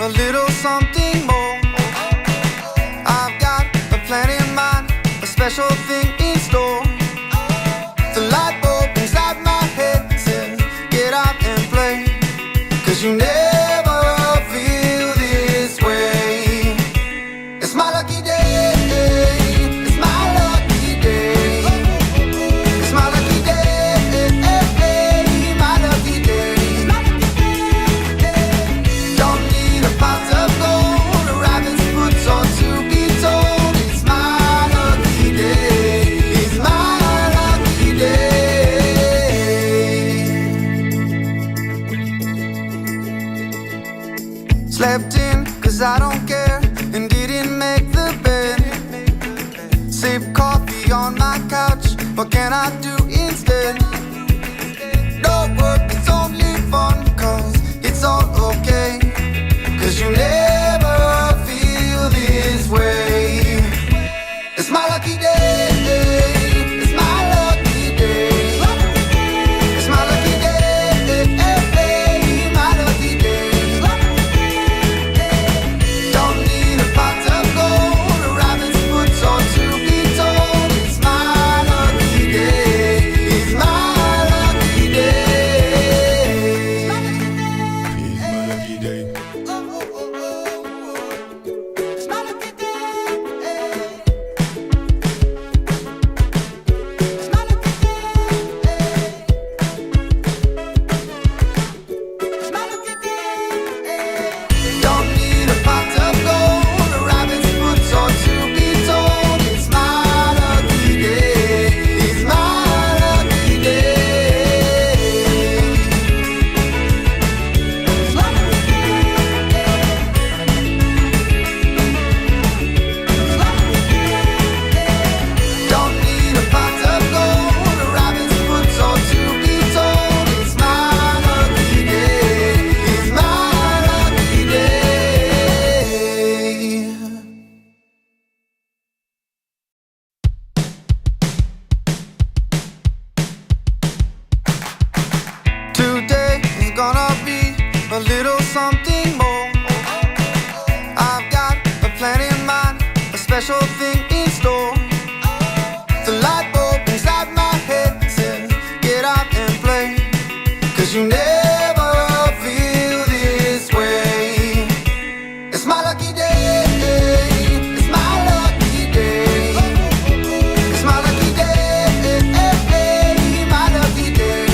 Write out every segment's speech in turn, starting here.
a little something more. I've got a plan in mind, a special thing in store. The light bulb inside my head says, get out and play, 'cause you never feel this way. It's my lucky day. It's my lucky day. It's my lucky day. My lucky day. Don't need a pot of gold, a rabbit's foot or to be told. It's my lucky day. It's my lucky day. Slept in 'cause I don't care and didn't make the bed. Sip coffee on my couch, what can I do instead? No work, it's only fun, 'cause it's all okay. 'Cause you never feel this way. It's my lucky day. It's my lucky day. It's my lucky day. My lucky day. Don't need a pot of gold, a rabbit's foot or to be told. It's my lucky day. It's my lucky day. It's my lucky day. It's my lucky day. It's my lucky day. Don't need a pot of gold, a rabbit's foot or to be told. It's my lucky day. It's my lucky day. It's my lucky day. Don't need a pot of gold, a rabbit's foot or to be told. It's my lucky day. It's my lucky day. Today is gonna be a little something more. I've got a plan in mind, a special thing in store. The light bulb inside my head says, get out and play, 'cause you never feel this way. It's my lucky day. It's my lucky day. It's my lucky day. My lucky day.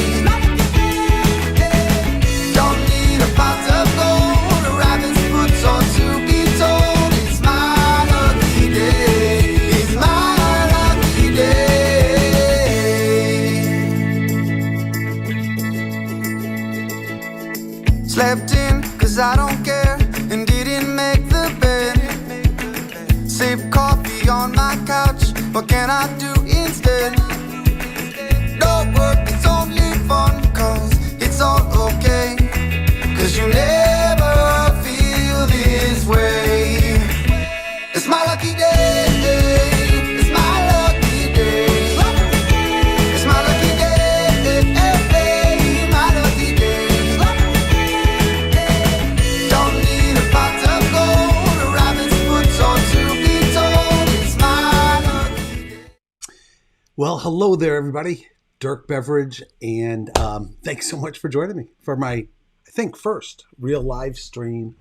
Don't need a pot of gold, a rabbit's foot or to be told. It's my lucky day. It's my lucky day. Slept in 'cause I don't care and didn't make the bed. Sip coffee on my couch, what can I do instead? No work, it's only fun, 'cause it's all okay. 'Cause you never feel this way. It's my lucky day. It's my lucky day. It's my lucky day. My lucky day. Don't need a pot of gold, a rabbit's foot or to be told. It's my lucky day. Well, hello there, everybody. Dirk Beveridge, and thanks so much for joining me for my, I think, first real live stream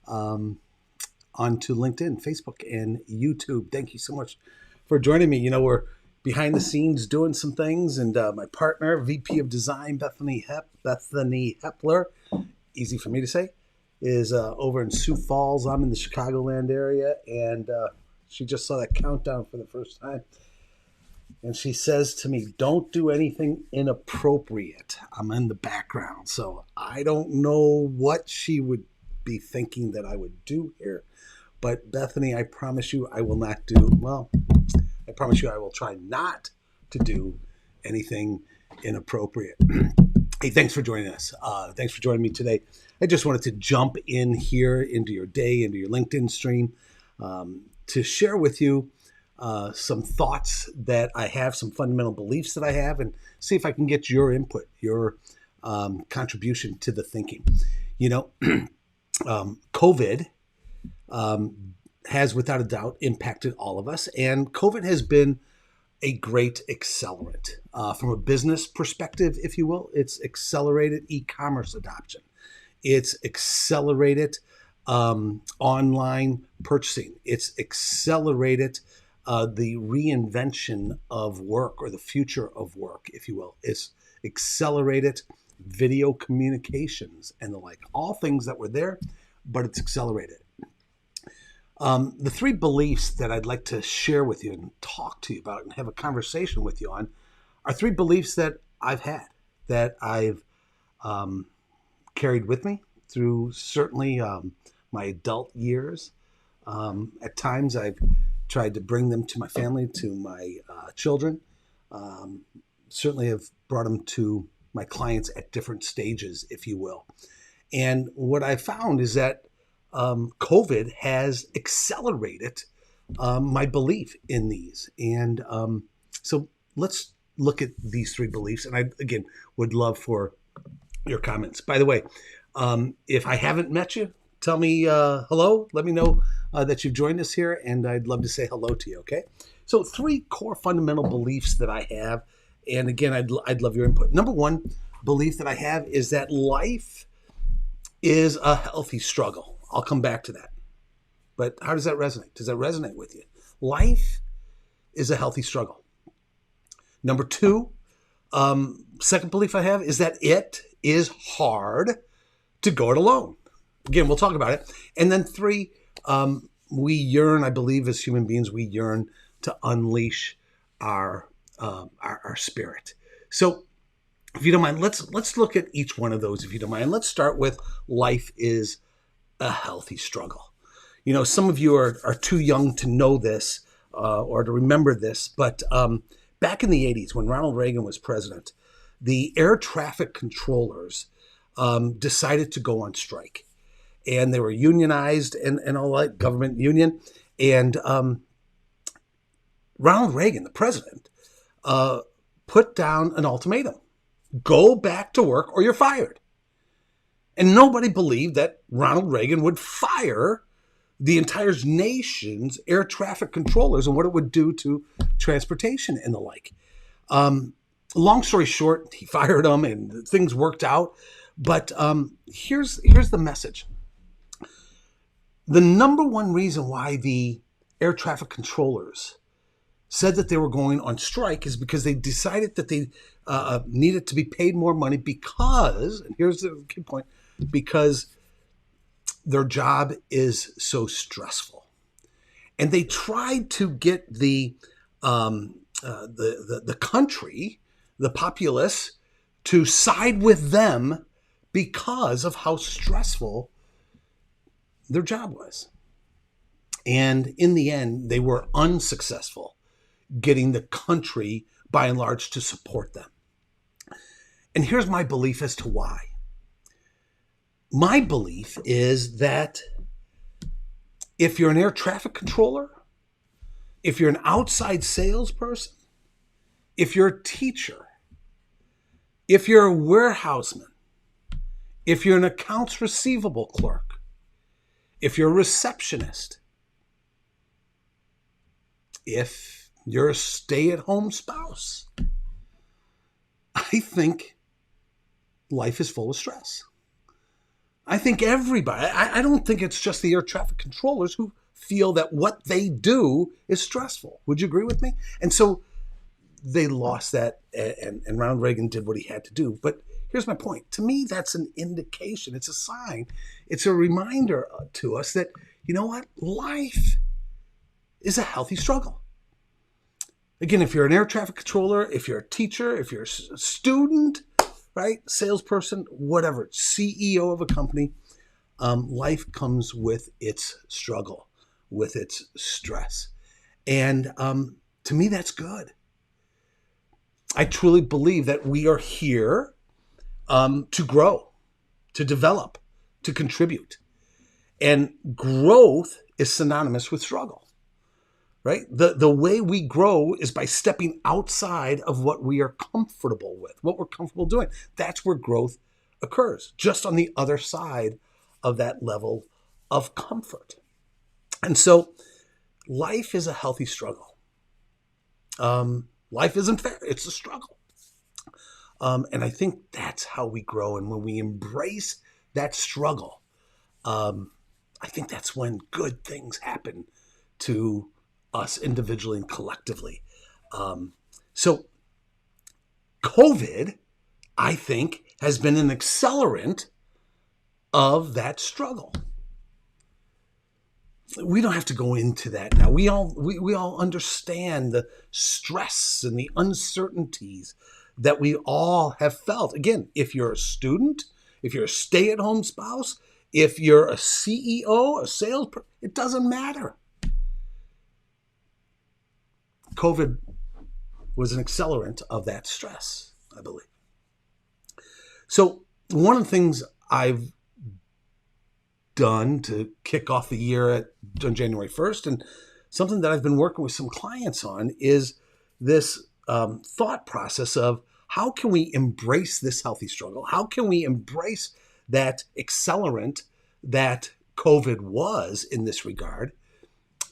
onto LinkedIn, Facebook, and YouTube. Thank you so much for joining me. You know, we're behind the scenes doing some things, and my partner, VP of Design, Bethany Hepler, easy for me to say, is over in Sioux Falls. I'm in the Chicagoland area, and she just saw that countdown for the first time. And she says to me, don't do anything inappropriate. I'm in the background, so I don't know what she would be thinking that I would do here. But Bethany, I promise you I will not do, well, I promise you I will try not to do anything inappropriate. Hey, thanks for joining us. Thanks for joining me today. I just wanted to jump in here into your day, into your LinkedIn stream, to share with you some thoughts that I have, some fundamental beliefs that I have, and see if I can get your input, your contribution to the thinking. You know, COVID has without a doubt impacted all of us, and COVID has been a great accelerant. From a business perspective, if you will, it's accelerated e-commerce adoption. It's accelerated online purchasing. It's accelerated the reinvention of work, or the future of work, if you will. It's accelerated video communications and the like. All things that were there, but it's accelerated. The three beliefs that I'd like to share with you and talk to you about and have a conversation with you on are three beliefs that I've had, that I've carried with me through certainly my adult years. At times I've tried to bring them to my family, to my children. Certainly have brought them to my clients at different stages, if you will. And what I found is that COVID has accelerated my belief in these. And so let's look at these three beliefs. And I, again, would love for your comments. By the way, if I haven't met you, tell me hello. Let me know that you've joined us here, and I'd love to say hello to you, okay? So 3 core fundamental beliefs that I have. And again, I'd love your input. Number one belief that I have is that life is a healthy struggle. I'll come back to that. But how does that resonate? Does that resonate with you? Life is a healthy struggle. Number 2, second belief I have is that it is hard to go it alone. Again, we'll talk about it. And then 3, we yearn, I believe as human beings, we yearn to unleash our spirit. So if you don't mind, let's look at each one of those, if you don't mind. Let's start with life is a healthy struggle. You know, some of you are too young to know this or to remember this, but back in the 80s, when Ronald Reagan was president, the air traffic controllers decided to go on strike. And they were unionized and all that, government union. And Ronald Reagan, the president, put down an ultimatum. Go back to work or you're fired. And nobody believed that Ronald Reagan would fire the entire nation's air traffic controllers and what it would do to transportation and the like. Long story short, he fired them and things worked out. But here's the message. The number one reason why the air traffic controllers said that they were going on strike is because they decided that they needed to be paid more money because, and here's the key point, because their job is so stressful. And they tried to get the country, the populace, to side with them because of how stressful their job was. And in the end, they were unsuccessful getting the country, by and large, to support them. And here's my belief as to why. My belief is that if you're an air traffic controller, if you're an outside salesperson, if you're a teacher, if you're a warehouseman, if you're an accounts receivable clerk, if you're a receptionist, if you're a stay-at-home spouse, I think life is full of stress. I think everybody, I don't think it's just the air traffic controllers who feel that what they do is stressful. Would you agree with me? And so they lost that, and Ronald Reagan did what he had to do. But here's my point. To me, that's an indication. It's a sign. It's a reminder to us that, you know what? Life is a healthy struggle. Again, if you're an air traffic controller, if you're a teacher, if you're a student, right, salesperson, whatever, CEO of a company, life comes with its struggle, with its stress. And to me, that's good. I truly believe that we are here to grow, to develop, to contribute. And growth is synonymous with struggle, right? The way we grow is by stepping outside of what we are comfortable with, what we're comfortable doing. That's where growth occurs, just on the other side of that level of comfort. And so life is a healthy struggle. Life isn't fair. It's a struggle. And I think that's how we grow. And when we embrace that struggle, I think that's when good things happen to us individually and collectively. So COVID, I think, has been an accelerant of that struggle. We don't have to go into that now. We all understand the stress and the uncertainties that we all have felt. Again, if you're a student, if you're a stay-at-home spouse, if you're a CEO, a salesperson, it doesn't matter. COVID was an accelerant of that stress, I believe. So one of the things I've done to kick off the year on January 1st, and something that I've been working with some clients on, is this thought process of how can we embrace this healthy struggle? How can we embrace that accelerant that COVID was in this regard,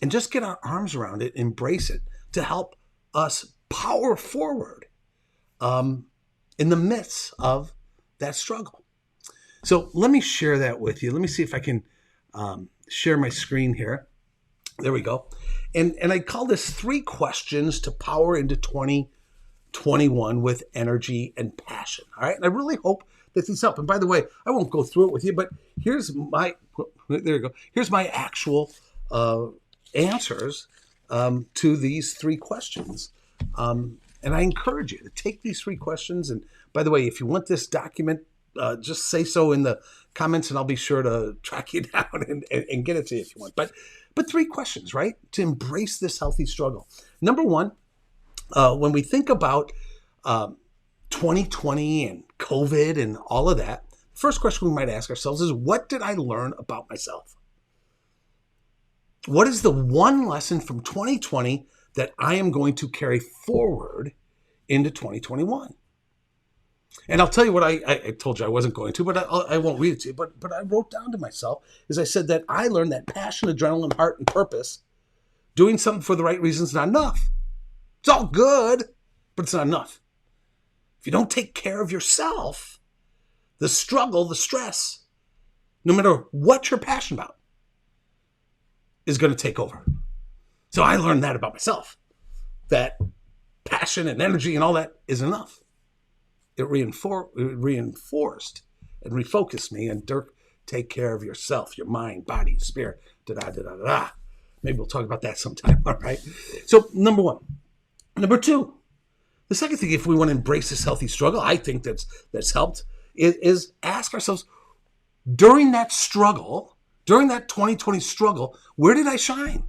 and just get our arms around it, embrace it, to help us power forward in the midst of that struggle. So let me share that with you. Let me see if I can share my screen here. There we go. And I call this 3 questions to power into 2021 with energy and passion. All right. And I really hope that these help. And by the way, I won't go through it with you, but here's my actual answers to these 3 questions. And I encourage you to take these 3 questions. And by the way, if you want this document, just say so in the comments and I'll be sure to track you down and get it to you if you want. But 3 questions, right? To embrace this healthy struggle. Number 1, when we think about 2020 and COVID and all of that, first question we might ask ourselves is, what did I learn about myself? What is the one lesson from 2020 that I am going to carry forward into 2021? And I'll tell you what I told you I wasn't going to, but I won't read it to you. But I wrote down to myself, is I said that I learned that passion, adrenaline, heart, and purpose, doing something for the right reasons, not enough. It's all good, but it's not enough. If you don't take care of yourself, the struggle, the stress, no matter what you're passionate about, is going to take over. So I learned that about myself, that passion and energy and all that isn't enough. It reinforced and refocused me. And Dirk, take care of yourself, your mind, body, spirit, da-da-da-da-da. Maybe we'll talk about that sometime, all right? So number 1. Number 2, the second thing, if we want to embrace this healthy struggle, I think that's helped, is ask ourselves, during that struggle, during that 2020 struggle, where did I shine?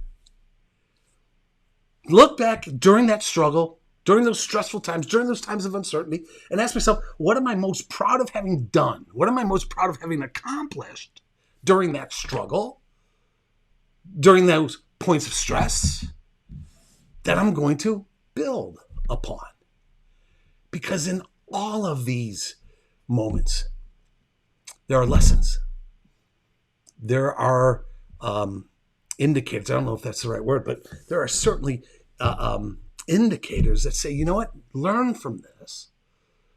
Look back during that struggle, during those stressful times, during those times of uncertainty, and ask myself, what am I most proud of having done? What am I most proud of having accomplished during that struggle, during those points of stress, that I'm going to build upon? Because in all of these moments, there are lessons. There are indicators. I don't know if that's the right word, but there are certainly indicators that say, you know what? Learn from this.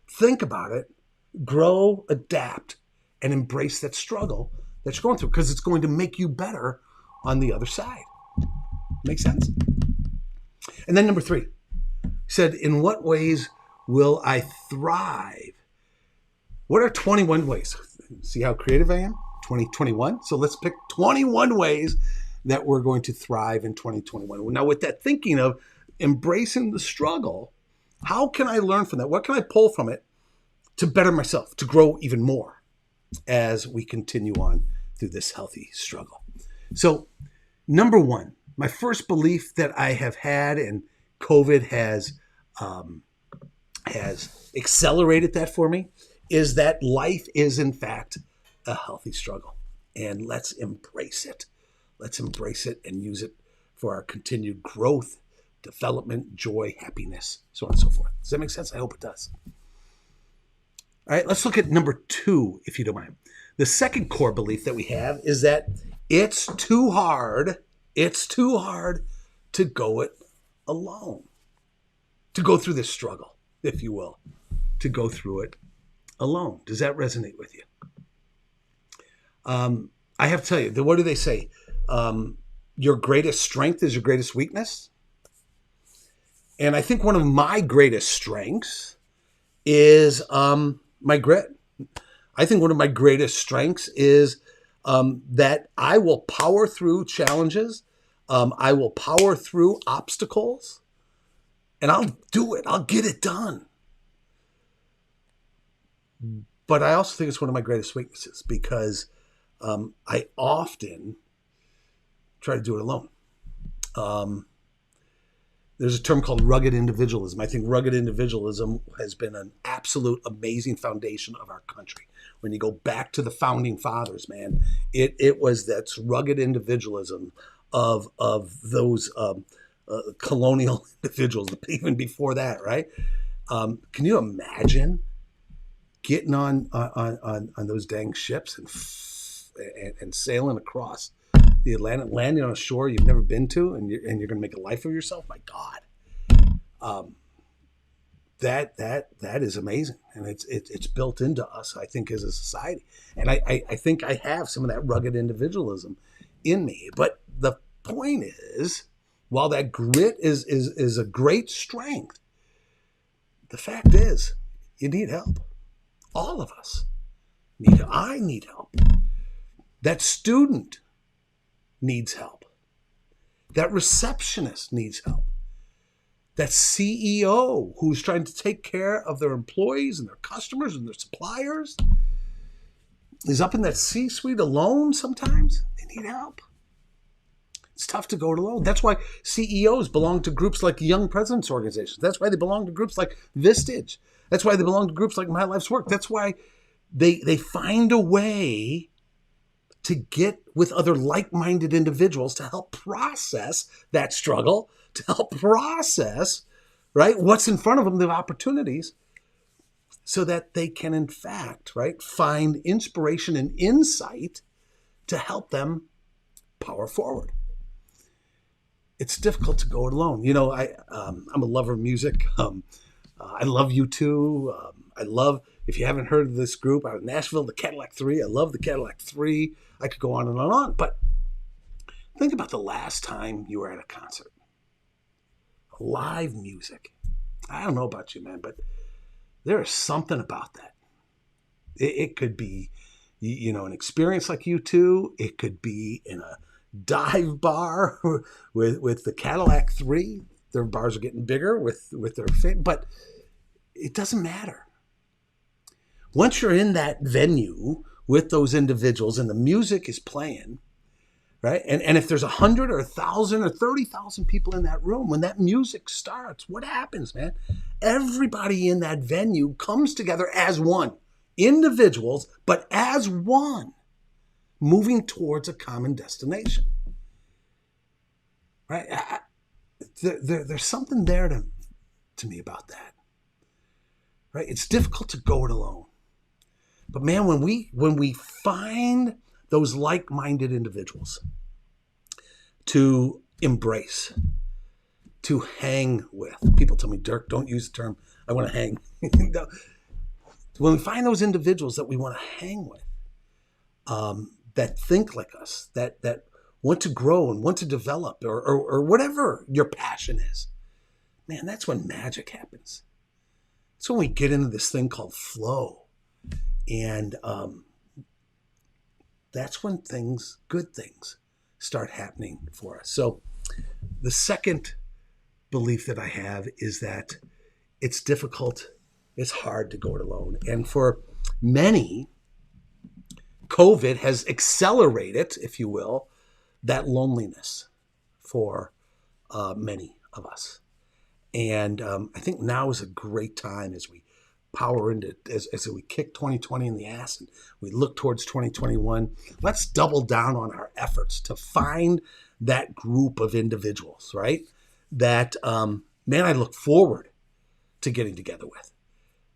Think about it. Grow, adapt, and embrace that struggle that you're going through, because it's going to make you better on the other side. Make sense? And then number 3, he said, in what ways will I thrive? What are 21 ways? See how creative I am? 2021. So let's pick 21 ways that we're going to thrive in 2021. Now, with that thinking of embracing the struggle, how can I learn from that? What can I pull from it to better myself, to grow even more as we continue on through this healthy struggle? So, number 1, my first belief that I have had, and COVID has accelerated that for me, is that life is in fact a healthy struggle. And let's embrace it. Let's embrace it and use it for our continued growth, development, joy, happiness, so on and so forth. Does that make sense? I hope it does. All right, let's look at number 2, if you don't mind. The second core belief that we have is that it's too hard to go it alone, to go through this struggle, if you will, to go through it alone. Does that resonate with you? I have to tell you, what do they say? Your greatest strength is your greatest weakness. And I think one of my greatest strengths is my grit. I think one of my greatest strengths is that I will power through challenges. I will power through obstacles. And I'll do it. I'll get it done. But I also think it's one of my greatest weaknesses because I often try to do it alone. There's a term called rugged individualism. I think rugged individualism has been an absolute amazing foundation of our country. When you go back to the founding fathers, man, it was that rugged individualism of those colonial individuals, even before that, right? Can you imagine getting on those dang ships and sailing across the Atlantic, landing on a shore you've never been to, and you're going to make a life of yourself? My God, that is amazing, and it's built into us, I think, as a society. And I think I have some of that rugged individualism in me. But the point is, while that grit is a great strength, the fact is, you need help. All of us need help. I need help. That student needs help. That receptionist needs help. That CEO who's trying to take care of their employees and their customers and their suppliers is up in that C-suite alone sometimes. They need help. It's tough to go it alone. That's why CEOs belong to groups like Young Presidents Organizations. That's why they belong to groups like Vistage. That's why they belong to groups like My Life's Work. That's why they find a way to get with other like-minded individuals to help process that struggle, to help process, right, what's in front of them, the opportunities, so that they can, in fact, right, find inspiration and insight to help them power forward. It's difficult to go it alone. You know, I'm a lover of music. I love U2. I love, if you haven't heard of this group out of Nashville, the Cadillac 3. I love the Cadillac 3. I could go on and on. But think about the last time you were at a concert. Live music. I don't know about you, man, but there is something about that. It could be, you know, an experience like U2. It could be in a dive bar with the Cadillac 3. Their bars are getting bigger with their fame, but it doesn't matter. Once you're in that venue with those individuals and the music is playing, right? And if there's 100 or 1,000 or 30,000 people in that room, when that music starts, what happens, man? Everybody in that venue comes together as one. Individuals, but as one, moving towards a common destination, right? There's something there to me about that, right? It's difficult to go it alone. But man, when we find those like-minded individuals to embrace, to hang with, people tell me, Dirk, don't use the term, I want to hang. When we find those individuals that we want to hang with, that think like us, that want to grow and want to develop, or whatever your passion is, man, that's when magic happens. That's when we get into this thing called flow. And that's when good things start happening for us. So the second belief that I have is that it's difficult, it's hard to go it alone. And for many, COVID has accelerated, if you will, that loneliness for many of us. And I think now is a great time as we power into, as we kick 2020 in the ass and we look towards 2021, let's double down on our efforts to find that group of individuals, right? That, man, I look forward to getting together with,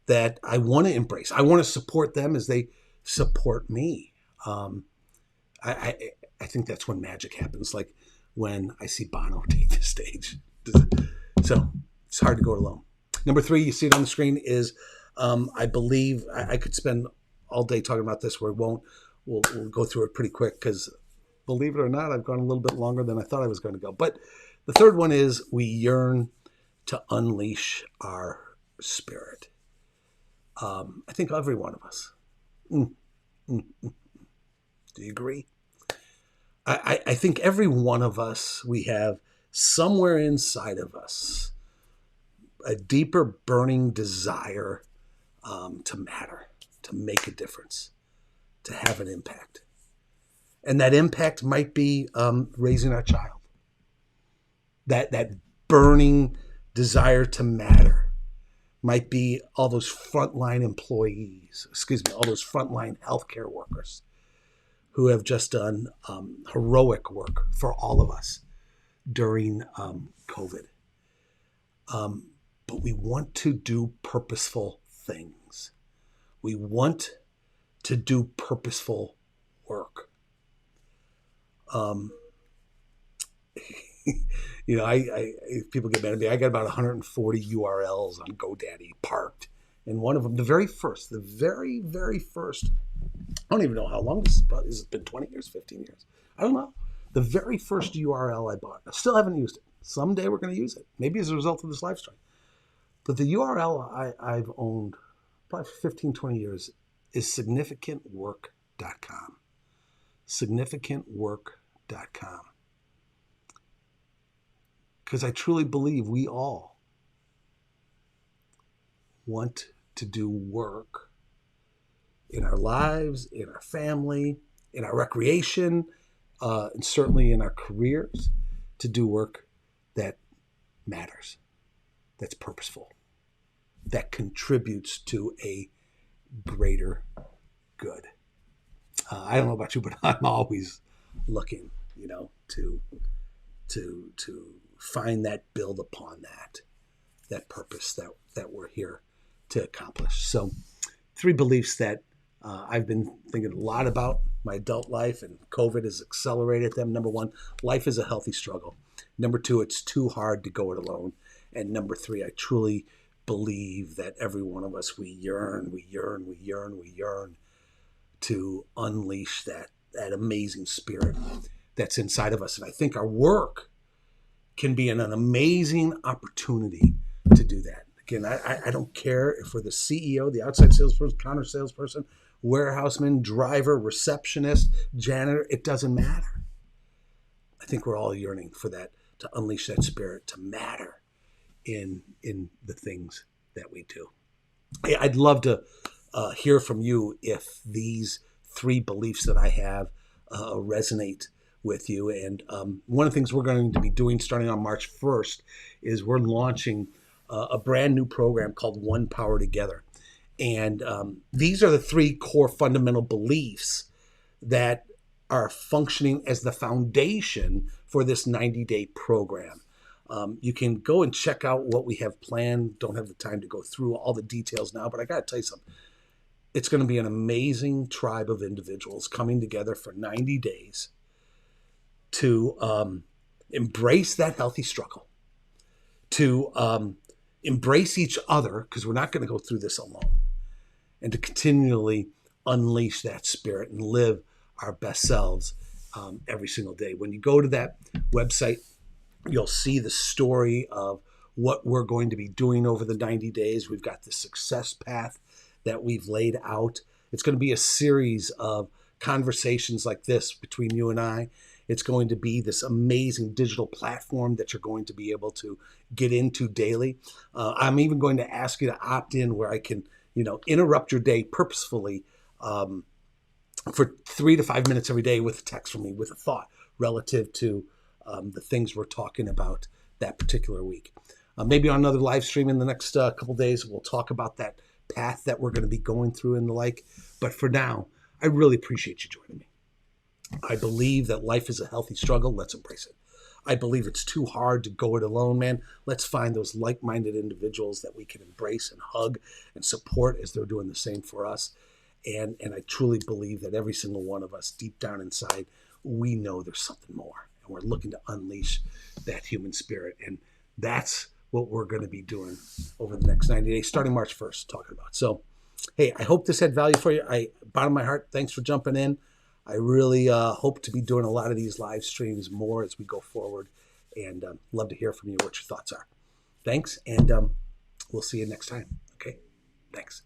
that I want to embrace. I want to support them as they support me. I think that's when magic happens. Like when I see Bono take the stage. So it's hard to go it alone. Number 3, you see it on the screen, is I believe I could spend all day talking about this. We'll go through it pretty quick because, believe it or not, I've gone a little bit longer than I thought I was going to go. But the third one is we yearn to unleash our spirit. I think every one of us. Do you agree? I think every one of us, we have somewhere inside of us a deeper burning desire to matter, to make a difference, to have an impact. And that impact might be raising our child. That burning desire to matter might be all those frontline employees, all those frontline healthcare workers who have just done heroic work for all of us during COVID. But we want to do purposeful things. We want to do purposeful work. People get mad at me. I got about 140 URLs on GoDaddy parked. And one of them, the very very first, I don't even know how long this is. Has it been 20 years, 15 years? I don't know. The very first URL I bought, I still haven't used it. Someday we're going to use it. Maybe as a result of this live stream. But the URL I've owned probably for 15, 20 years is significantwork.com. Significantwork.com. Because I truly believe we all want to do work in our lives, in our family, in our recreation, and certainly in our careers, to do work that matters, that's purposeful, that contributes to a greater good. I don't know about you, but I'm always looking, to find that, build upon that purpose that we're here to accomplish. So 3 beliefs that I've been thinking a lot about my adult life, and COVID has accelerated them. Number 1, life is a healthy struggle. Number 2, it's too hard to go it alone. And number 3, I truly believe that every one of us, we yearn to unleash that amazing spirit that's inside of us. And I think our work can be an amazing opportunity to do that. Again, I don't care if we're the CEO, the outside salesperson, counter salesperson, warehouseman, driver, receptionist, janitor, it doesn't matter. I think we're all yearning for that, to unleash that spirit, to matter in the things that we do. I'd love to hear from you if these 3 beliefs that I have resonate with you. And one of the things we're going to be doing starting on March 1st is we're launching a brand new program called One Power Together. And these are the 3 core fundamental beliefs that are functioning as the foundation for this 90-day program. You can go and check out what we have planned. Don't have the time to go through all the details now, but I got to tell you something. It's going to be an amazing tribe of individuals coming together for 90 days to embrace that healthy struggle, to embrace each other, because we're not going to go through this alone, and to continually unleash that spirit and live our best selves every single day. When you go to that website, you'll see the story of what we're going to be doing over the 90 days. We've got the success path that we've laid out. It's going to be a series of conversations like this between you and I. It's going to be this amazing digital platform that you're going to be able to get into daily. I'm even going to ask you to opt in where I can, interrupt your day purposefully for 3 to 5 minutes every day with a text from me, with a thought relative to the things we're talking about that particular week. Maybe on another live stream in the next couple days, we'll talk about that path that we're going to be going through and the like. But for now, I really appreciate you joining me. I believe that life is a healthy struggle. Let's embrace it. I believe it's too hard to go it alone, man. Let's find those like-minded individuals that we can embrace and hug and support as they're doing the same for us. And I truly believe that every single one of us, deep down inside, we know there's something more. And we're looking to unleash that human spirit. And that's what we're going to be doing over the next 90 days, starting March 1st, talking about. So, hey, I hope this had value for you. Bottom of my heart, thanks for jumping in. I really hope to be doing a lot of these live streams more as we go forward. And love to hear from you what your thoughts are. Thanks, and we'll see you next time. Okay, thanks.